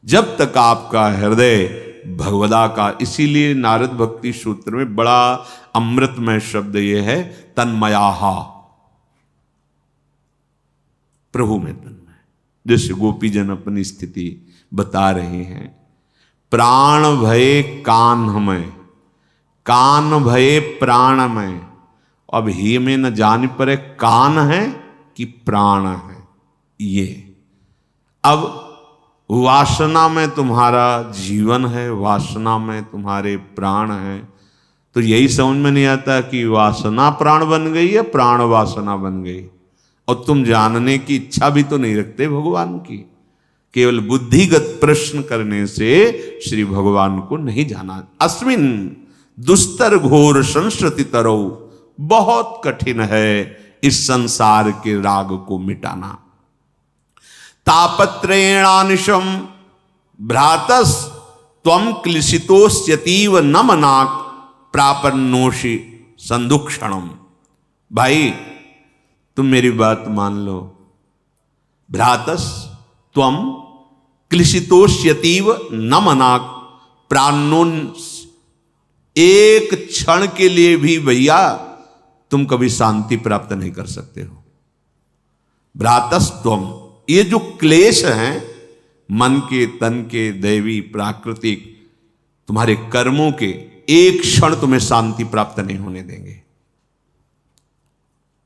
जब तक आपका हृदय भगवदा का, इसीलिए नारद भक्ति सूत्र में बड़ा अमृतमय शब्द यह है, तन्मयाहा, प्रभु में तन्मय। जैसे गोपीजन अपनी स्थिति बता रहे हैं, प्राण भये कान्हमय, कान भये प्राणमय। अब ही में न जान पड़े कान है कि प्राण है। ये अब वासना में तुम्हारा जीवन है, वासना में तुम्हारे प्राण है, तो यही समझ में नहीं आता कि वासना प्राण बन गई है, प्राण वासना बन गई। और तुम जानने की इच्छा भी तो नहीं रखते भगवान की, केवल बुद्धिगत प्रश्न करने से श्री भगवान को नहीं जाना। अस्मिन दुस्तर घोर संस्कृति तरो, बहुत कठिन है इस संसार के राग को मिटाना। तापत्रेणानिशम भ्रातस त्वम क्लिशितोस्यतीव न मनाक प्रापन्नोषि संदुक्षणम। भाई तुम मेरी बात मान लो। भ्रातस त्वम क्लिशितोस्यतीव न मनाक प्राणोन, एक क्षण के लिए भी भैया तुम कभी शांति प्राप्त नहीं कर सकते हो। भ्रातस त्वम, ये जो क्लेश हैं मन के, तन के, दैवी, प्राकृतिक, तुम्हारे कर्मों के, एक क्षण तुम्हें शांति प्राप्त नहीं होने देंगे।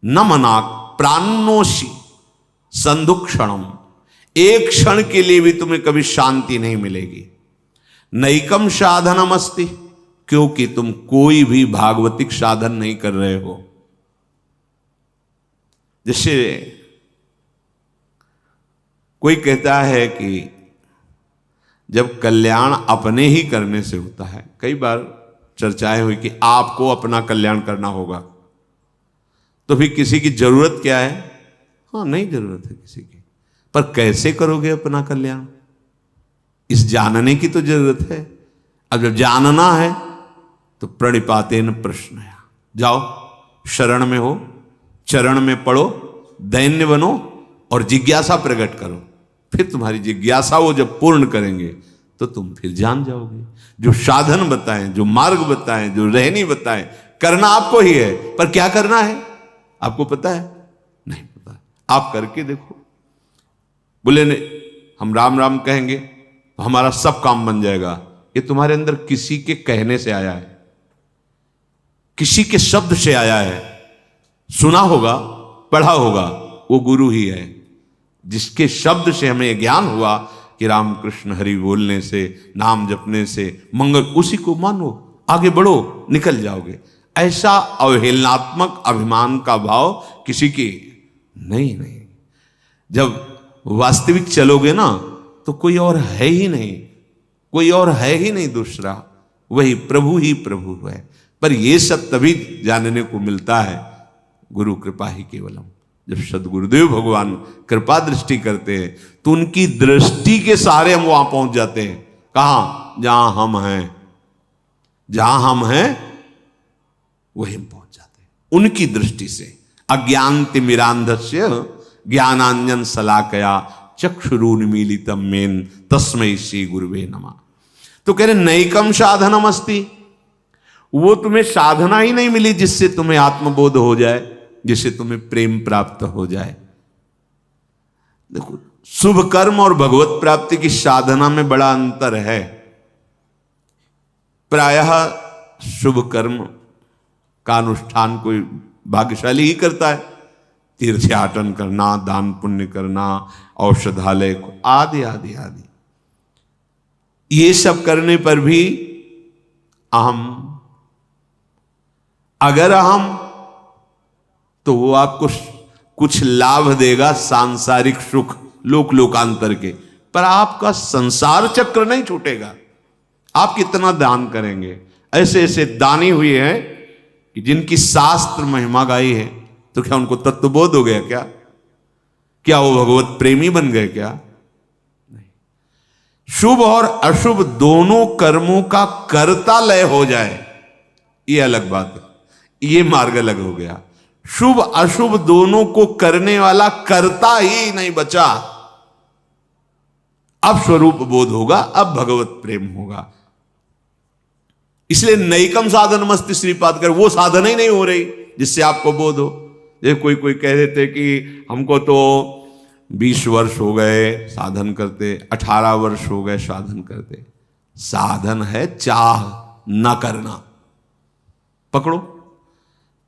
न मनाक प्राणोषि संदुक्षणम, एक क्षण के लिए भी तुम्हें कभी शांति नहीं मिलेगी। नैकम साधनम अस्ति, क्योंकि तुम कोई भी भागवतिक साधन नहीं कर रहे हो। जैसे कोई कहता है कि जब कल्याण अपने ही करने से होता है, कई बार चर्चाएं हुई कि आपको अपना कल्याण करना होगा, तो फिर किसी की जरूरत क्या है? हाँ, नहीं जरूरत है किसी की, पर कैसे करोगे अपना कल्याण, इस जानने की तो जरूरत है। अब जब जानना है तो प्रणिपातेन प्रश्नया, जाओ शरण में हो, चरण में पड़ो, दैन्य बनो और जिज्ञासा प्रकट करो। फिर तुम्हारी जिज्ञासा वो जब पूर्ण करेंगे तो तुम फिर जान जाओगे। जो साधन बताएं, जो मार्ग बताएं, जो रहनी बताएं, करना आपको ही है, पर क्या करना है आपको पता है? नहीं पता। आप करके देखो। बोले नहीं हम राम राम कहेंगे तो हमारा सब काम बन जाएगा, ये तुम्हारे अंदर किसी के कहने से आया है, किसी के शब्द से आया है। सुना होगा, पढ़ा होगा, वो गुरु ही है जिसके शब्द से हमें ज्ञान हुआ कि राम कृष्ण हरि बोलने से, नाम जपने से मंगल, उसी को मानो, आगे बढ़ो, निकल जाओगे। ऐसा अवहेलनात्मक अभिमान का भाव किसी की नहीं। जब वास्तविक चलोगे ना तो कोई और है ही नहीं, कोई और है ही नहीं दूसरा, वही प्रभु ही प्रभु है। पर ये सब तभी जानने को मिलता है गुरु कृपा ही केवलम। जब सदगुरुदेव भगवान कृपा दृष्टि करते हैं तो उनकी दृष्टि के सहारे हम वहां पहुंच जाते हैं। कहां? जहां हम हैं, जहां हम हैं वहीं पहुंच जाते हैं उनकी दृष्टि से। अज्ञानतिमिरांधस्य ज्ञानांजन शलाकया चक्षुरुन्मीलितम मेन तस्मै श्री गुरुवे नमः। तो कह रहे नैकम साधनम अस्ति, वो तुम्हें साधना ही नहीं मिली जिससे तुम्हें आत्मबोध हो जाए, जिससे तुम्हें प्रेम प्राप्त हो जाए। देखो, शुभ कर्म और भगवत प्राप्ति की साधना में बड़ा अंतर है। प्रायः शुभ कर्म का अनुष्ठान कोई भाग्यशाली ही करता है, तीर्थयाटन करना, दान पुण्य करना, औषधालय आदि आदि आदि। ये सब करने पर भी अहम, अगर अहम तो वो आपको कुछ लाभ देगा, सांसारिक सुख, लोक लोकांतर के, पर आपका संसार चक्र नहीं छूटेगा। आप कितना दान करेंगे? ऐसे ऐसे दानी हुए हैं कि जिनकी शास्त्र महिमा गाई है, तो क्या उनको तत्वबोध हो गया? क्या वो भगवत प्रेमी बन गए? क्या नहीं। शुभ और अशुभ दोनों कर्मों का कर्ता लय हो जाए, ये अलग बात है, ये मार्ग अलग हो गया। शुभ अशुभ दोनों को करने वाला कर्ता ही नहीं बचा, अब स्वरूप बोध होगा, अब भगवत प्रेम होगा। इसलिए नैकम साधनमस्ति श्रीपाद कर, वो साधना ही नहीं हो रही जिससे आपको बोध हो। जैसे कोई कह देते कि हमको तो 20 वर्ष हो गए साधन करते, 18 वर्ष हो गए साधन करते। साधन है चाह न करना। पकड़ो,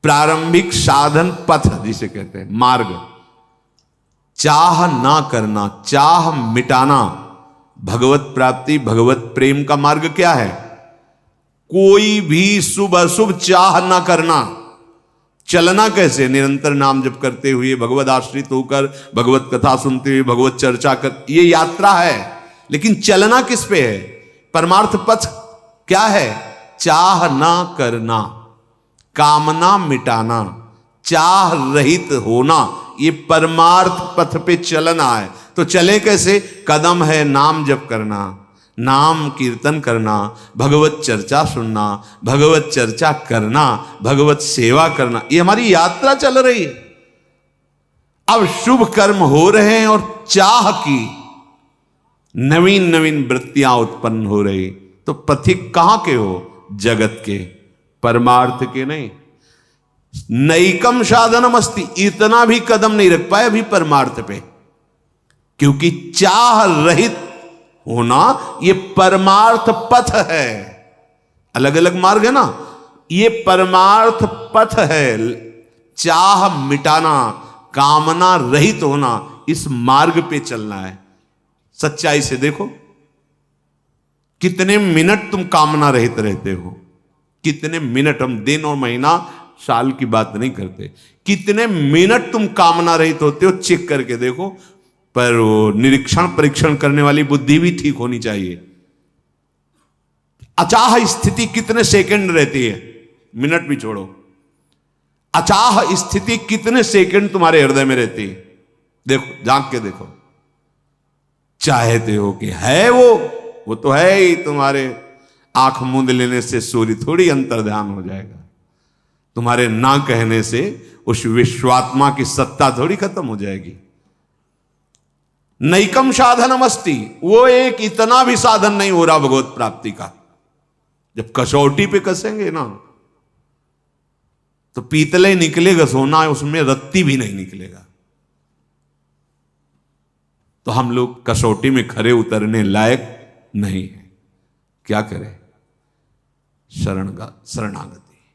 प्रारंभिक साधन पथ जिसे कहते हैं, मार्ग। चाह ना करना, चाह मिटाना। भगवत प्राप्ति, भगवत प्रेम का मार्ग क्या है? कोई भी शुभ अशुभ चाह ना करना। चलना कैसे? निरंतर नाम जप करते हुए, भगवत आश्रित होकर, भगवत कथा सुनते हुए, भगवत चर्चा कर, ये यात्रा है। लेकिन चलना किस पे है? परमार्थ पथ क्या है? चाह ना करना, कामना मिटाना, चाह रहित होना, ये परमार्थ पथ पे चलना है। तो चले कैसे? कदम है नाम जप करना, नाम कीर्तन करना, भगवत चर्चा सुनना, भगवत चर्चा करना, भगवत सेवा करना। ये हमारी यात्रा चल रही है। अब शुभ कर्म हो रहे हैं और चाह की नवीन नवीन वृत्तियां उत्पन्न हो रही। तो पथिक कहां के हो? जगत के, परमार्थ के नहीं। नैकम साधनम अस्ति, इतना भी कदम नहीं रख पाए अभी परमार्थ पे, क्योंकि चाह रहित होना ये परमार्थ पथ है। अलग अलग मार्ग है ना, ये परमार्थ पथ है। चाह मिटाना, कामना रहित होना, इस मार्ग पे चलना है। सच्चाई से देखो, कितने मिनट तुम कामना रहित रहते हो? कितने मिनट, हम दिन और महीना साल की बात नहीं करते, कितने मिनट तुम कामना रहित होते हो? चेक करके देखो। पर वो निरीक्षण परीक्षण करने वाली बुद्धि भी ठीक होनी चाहिए। अचाह स्थिति कितने सेकंड रहती है? मिनट भी छोड़ो, अचाह स्थिति कितने सेकंड तुम्हारे हृदय में रहती है? देखो, झांक के देखो। चाहते हो कि है वो तो है ही। तुम्हारे आंख मूंद लेने से सूर्य थोड़ी अंतर्ध्यान हो जाएगा। तुम्हारे ना कहने से उस विश्वात्मा की सत्ता थोड़ी खत्म हो जाएगी। नैकम साधनमस्ति, वो एक इतना भी साधन नहीं हो रहा भगवत प्राप्ति का। जब कसौटी पे कसेंगे ना, तो पीतले निकलेगा सोना, उसमें रत्ती भी नहीं निकलेगा। तो हम लोग कसौटी में खरे उतरने लायक नहीं है। क्या करें? शरणागत